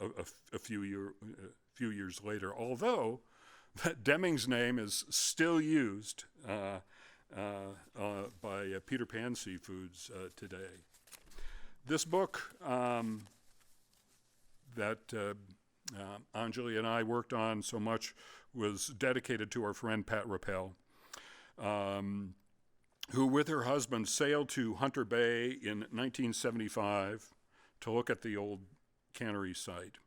a few years later. Although that Deming's name is still used by Peter Pan Seafoods today. This book that Anjuli and I worked on so much was dedicated to our friend Pat Rappel, who with her husband sailed to Hunter Bay in 1975 to look at the old cannery site.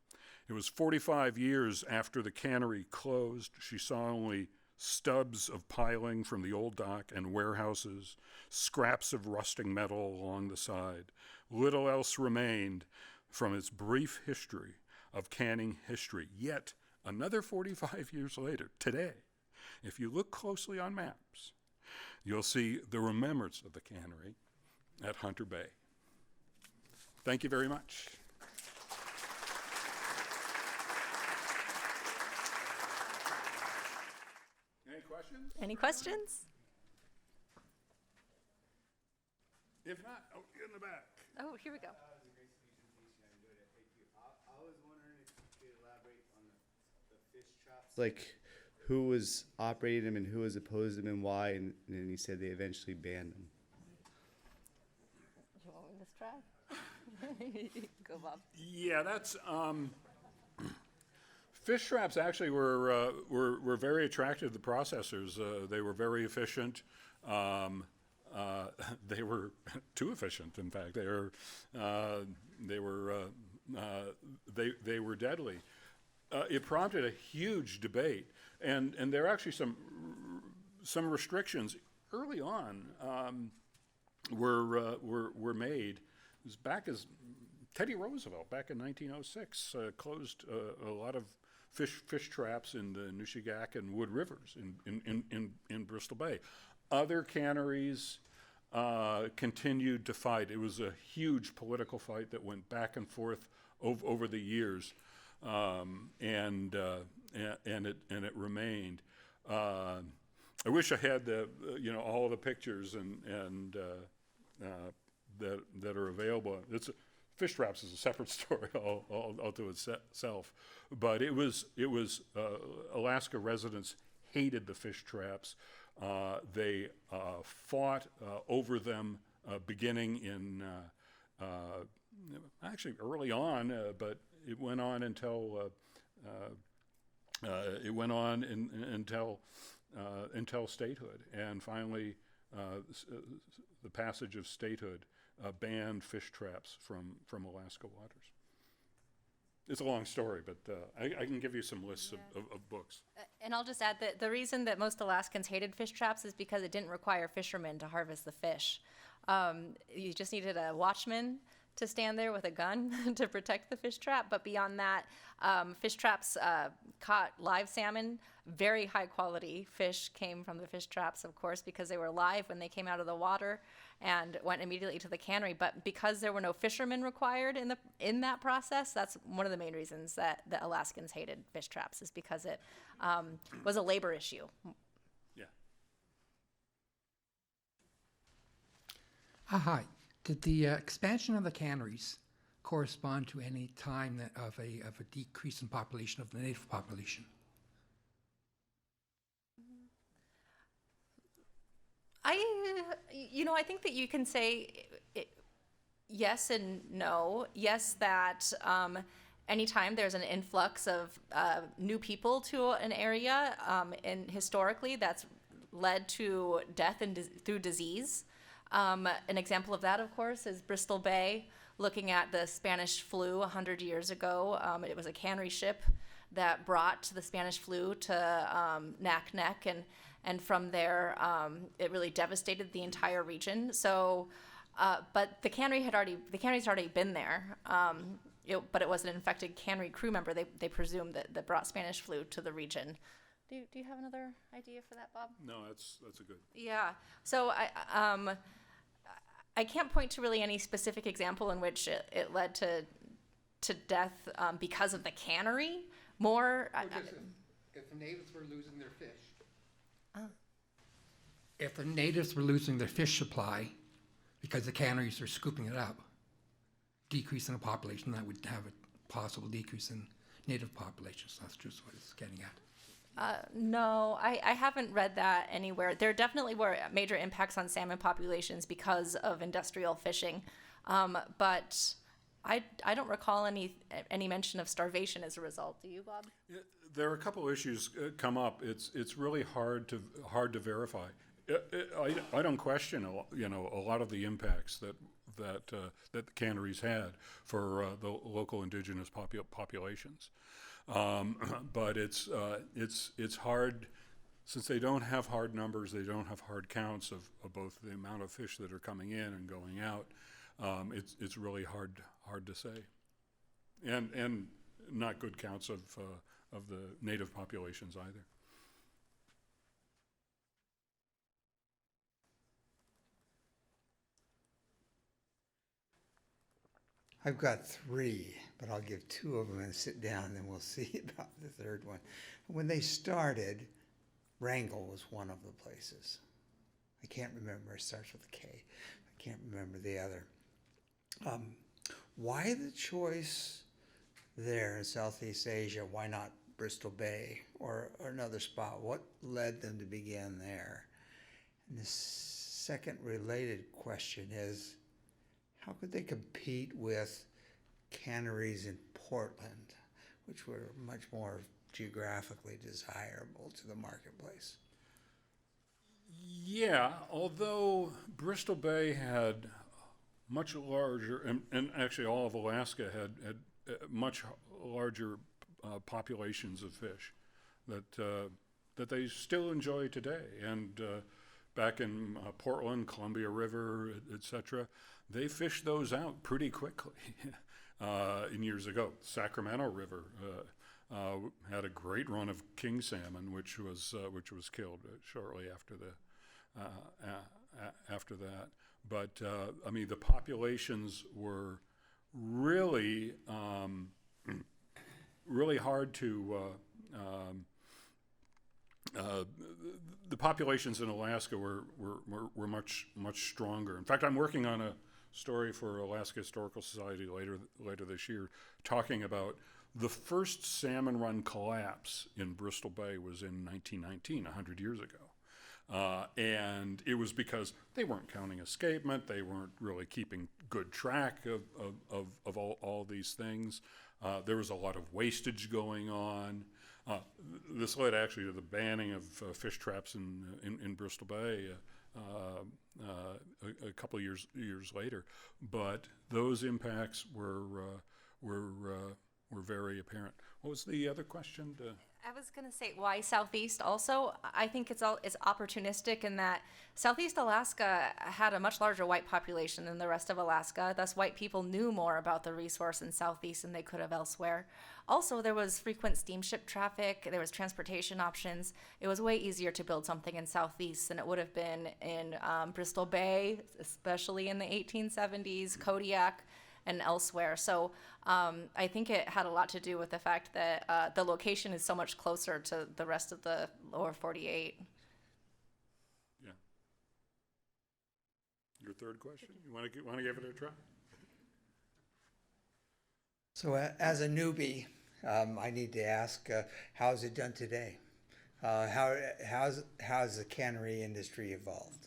It was 45 years after the cannery closed. She saw only stubs of piling from the old dock and warehouses, scraps of rusting metal along the side. Little else remained from its brief history of canning history. Yet, another 45 years later, today, if you look closely on maps, you'll see the remembrance of the cannery at Hunter Bay. Thank you very much. Any questions? Any questions? If not, in the back. Oh, here we go. That was a great presentation. I enjoyed it. Thank you. I was wondering if you could elaborate on the fish traps. Like, who was operating them and who was opposed to them and why? And then he said they eventually banned them. Do you want me to try? Go, Bob. Yeah, that's fish traps actually were very attractive to the processors. They were very efficient. They were too efficient, in fact. They were deadly. It prompted a huge debate, and there are actually some restrictions early on were made. It was back as Teddy Roosevelt back in 1906 closed a lot of fish traps in the Nushagak and Wood Rivers in Bristol Bay. Other canneries continued to fight. It was a huge political fight that went back and forth over the years, and it remained. I wish I had all the pictures and that are available. Fish traps is a separate story all to itself, but it was Alaska residents hated the fish traps. They fought over them beginning in actually early on, but it went on until until statehood, and finally the passage of statehood banned fish traps from Alaska waters. It's a long story, but I can give you some lists of books. And I'll just add that the reason that most Alaskans hated fish traps is because it didn't require fishermen to harvest the fish. You just needed a watchman to stand there with a gun to protect the fish trap. But beyond that, fish traps caught live salmon. Very high quality fish came from the fish traps, of course, because they were live when they came out of the water and went immediately to the cannery. But because there were no fishermen required in that process, that's one of the main reasons that the Alaskans hated fish traps, is because it was a labor issue. Yeah. Hi. Did the expansion of the canneries correspond to any time of a decrease in population of the native population? I think that you can say yes and no. Yes, that anytime there's an influx of new people to an area, and historically that's led to death through disease. An example of that, of course, is Bristol Bay. Looking at the Spanish flu 100 years ago, it was a cannery ship that brought the Spanish flu to Naknek, and from there, it really devastated the entire region. So, but the canneries had already been there. but it was an infected Cannery crew member, they presumed that brought Spanish flu to the region. Do you have another idea for that, Bob? No, that's a good. Yeah. So I can't point to really any specific example in which it led to death because of the cannery. More. If the natives were losing their fish. If the natives were losing their fish supply because the canneries are scooping it up, decrease in the population, that would have a possible decrease in native populations. That's just what it's getting at. No, I haven't read that anywhere. There definitely were major impacts on salmon populations because of industrial fishing, but I don't recall any mention of starvation as a result. Do you, Bob? Yeah, there are a couple issues come up. It's really hard to verify. I don't question a lot of the impacts that the canneries had for the local indigenous populations. But it's hard, since they don't have hard numbers, they don't have hard counts of both the amount of fish that are coming in and going out. It's really hard to say, and not good counts of the native populations either. I've got three, but I'll give two of them and sit down, and then we'll see about the third one. When they started, Wrangell was one of the places. I can't remember. It starts with a K. I can't remember the other. Why the choice there in Southeast Asia? Why not Bristol Bay or another spot? What led them to begin there? And the second related question is, how could they compete with canneries in Portland, which were much more geographically desirable to the marketplace? Yeah, although Bristol Bay had much larger, and actually all of Alaska had much larger populations of fish that they still enjoy today. And back in Portland, Columbia River, etc., they fished those out pretty quickly in years ago. Sacramento River had a great run of king salmon, which was killed shortly after that. But I mean, the populations were really really hard to. The populations in Alaska were much stronger. In fact, I'm working on a story for Alaska Historical Society later this year, talking about the first salmon run collapse in Bristol Bay was in 1919, 100 years ago. And it was because they weren't counting escapement, they weren't really keeping good track of all these things. There was a lot of wastage going on. This led actually to the banning of fish traps in Bristol Bay a couple of years later. But those impacts were very apparent. What was the other question? I was going to say why Southeast also. I think it's opportunistic in that Southeast Alaska had a much larger white population than the rest of Alaska. Thus, white people knew more about the resource in Southeast than they could have elsewhere. Also, there was frequent steamship traffic. There was transportation options. It was way easier to build something in Southeast than it would have been in Bristol Bay, especially in the 1870s, Kodiak, and elsewhere. So I think it had a lot to do with the fact that the location is so much closer to the rest of the lower 48. Yeah. Your third question? You want to give it a try? So as a newbie, I need to ask, how is it done today? How's the cannery industry evolved?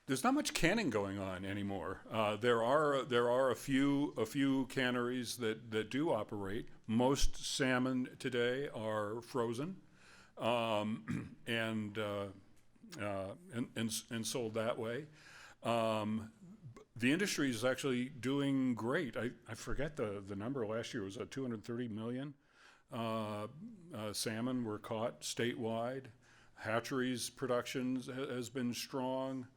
There's not much canning going on anymore. There are a few canneries that do operate. Most salmon today are frozen, and sold that way. The industry is actually doing great. I forget the number. Last year was 230 million salmon were caught statewide. Hatcheries production has been strong.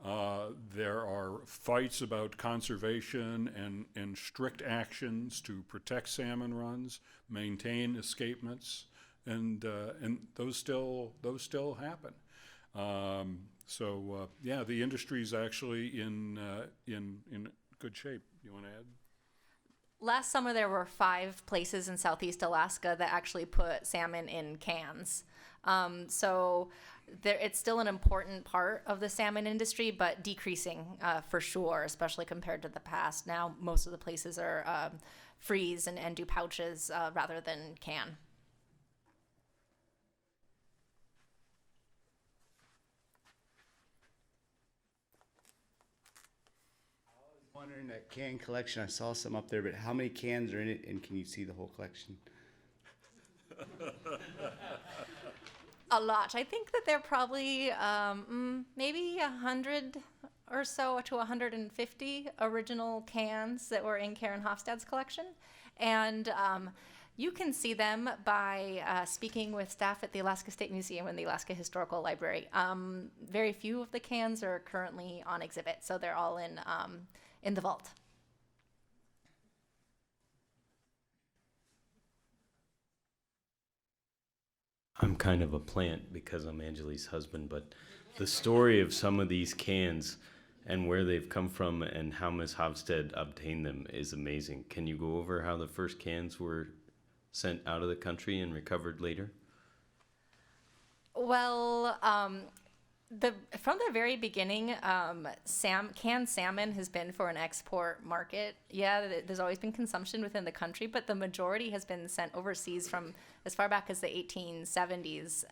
There are fights about conservation and strict actions to protect salmon runs, maintain escapements, and those still happen. Yeah, the industry's actually in good shape. You want to add? Last summer, there were 5 places in Southeast Alaska that actually put salmon in cans. It's still an important part of the salmon industry, but decreasing for sure, especially compared to the past. Now, most of the places are freeze and do pouches rather than can. Wondering that can collection, I saw some up there, but how many cans are in it, and can you see the whole collection? A lot. I think that there are probably maybe 100 or so to 150 original cans that were in Karen Hofstad's collection. And you can see them by speaking with staff at the Alaska State Museum and the Alaska Historical Library. Very few of the cans are currently on exhibit, so they're all in the vault. I'm kind of a plant because I'm Anjuli's husband, but the story of some of these cans and where they've come from and how Ms. Hofstad obtained them is amazing. Can you go over how the first cans were sent out of the country and recovered later? Well, from the very beginning, canned salmon has been for an export market. Yeah, there's always been consumption within the country, but the majority has been sent overseas from as far back as the 1870s.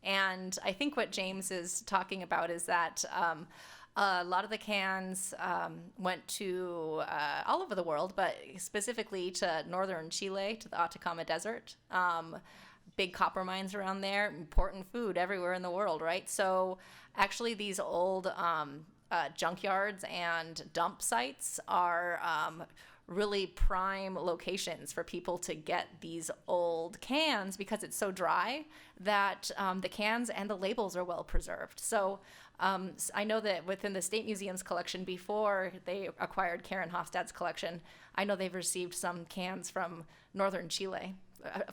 And I think what James is talking about is that a lot of the cans went to all over the world, but specifically to northern Chile, to the Atacama Desert. Big copper mines around there, important food everywhere in the world, right? So actually these old junkyards and dump sites are really prime locations for people to get these old cans because it's so dry that the cans and the labels are well preserved. So I know that within the State Museum's collection, before they acquired Karen Hofstad's collection, I know they've received some cans from northern Chile,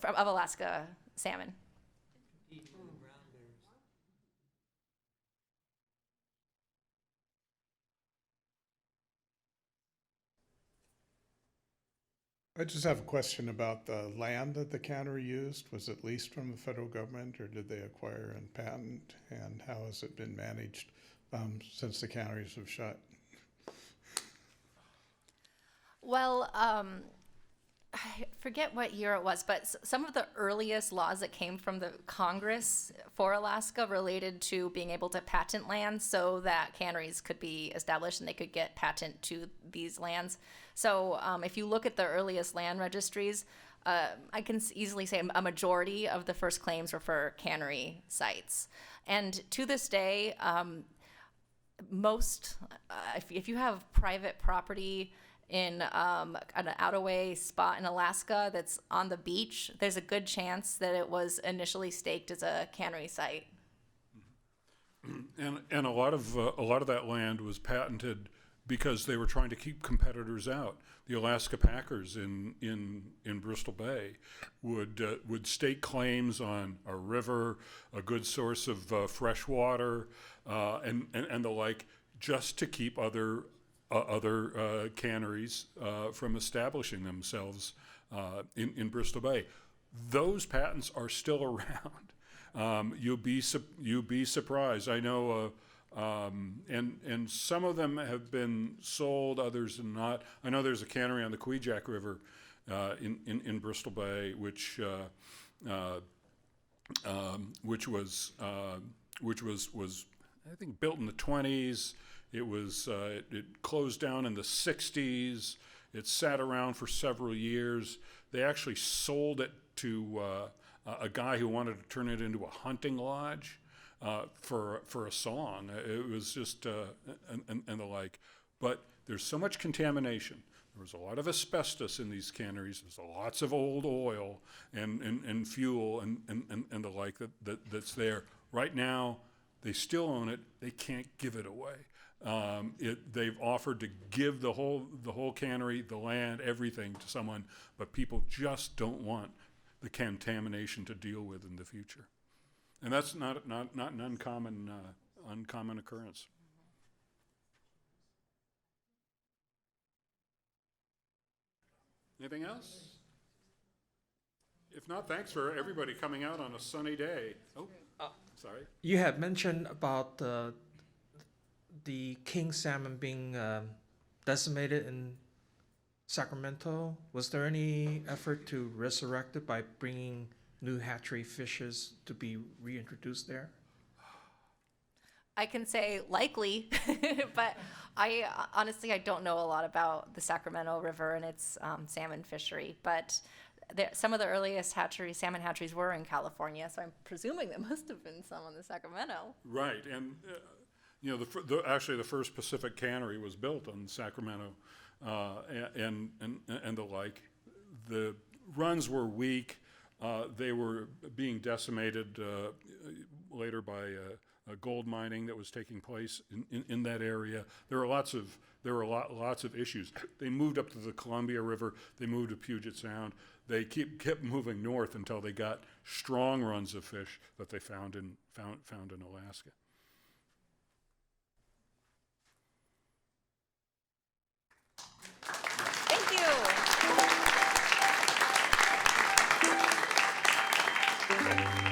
of Alaska salmon. I just have a question about the land that the cannery used. Was it leased from the federal government, or did they acquire and patent? And how has it been managed since the canneries have shut? Well, I forget what year it was, but some of the earliest laws that came from the Congress for Alaska related to being able to patent land so that canneries could be established and they could get patent to these lands. So if you look at the earliest land registries, I can easily say a majority of the first claims were for cannery sites. And to this day, if you have private property in an out-of-way spot in Alaska that's on the beach, there's a good chance that it was initially staked as a cannery site. And a lot of that land was patented because they were trying to keep competitors out. The Alaska Packers in Bristol Bay would stake claims on a river, a good source of fresh water, and the like, just to keep other canneries from establishing themselves in Bristol Bay. Those patents are still around. You'll be surprised. I know, and some of them have been sold, others not. I know there's a cannery on the Kvichak River in Bristol Bay, which was I think built in the 20s. It was it closed down in the 60s. It sat around for several years. They actually sold it to a guy who wanted to turn it into a hunting lodge for a song. It was just and the like. But there's so much contamination. There was a lot of asbestos in these canneries. There's lots of old oil and fuel and the like that's there. Right now, They still own it. They can't give it away. They've offered to give the whole cannery, the land, everything to someone, but people just don't want the contamination to deal with in the future. And that's not an uncommon occurrence. Anything else? If not, thanks for everybody coming out on a sunny day. Oh, sorry. You had mentioned about the king salmon being decimated in Sacramento. Was there any effort to resurrect it by bringing new hatchery fishes to be reintroduced there? I can say likely, but I honestly, I don't know a lot about the Sacramento River and its salmon fishery, but some of the earliest salmon hatcheries were in California, so I'm presuming there must have been some on the Sacramento. Right, and actually the first Pacific cannery was built on Sacramento, and the like. The runs were weak. They were being decimated later by gold mining that was taking place in that area. There were lots of issues. They moved up to the Columbia River. They moved to Puget Sound. They kept moving north until they got strong runs of fish that they found in Alaska. Thank you.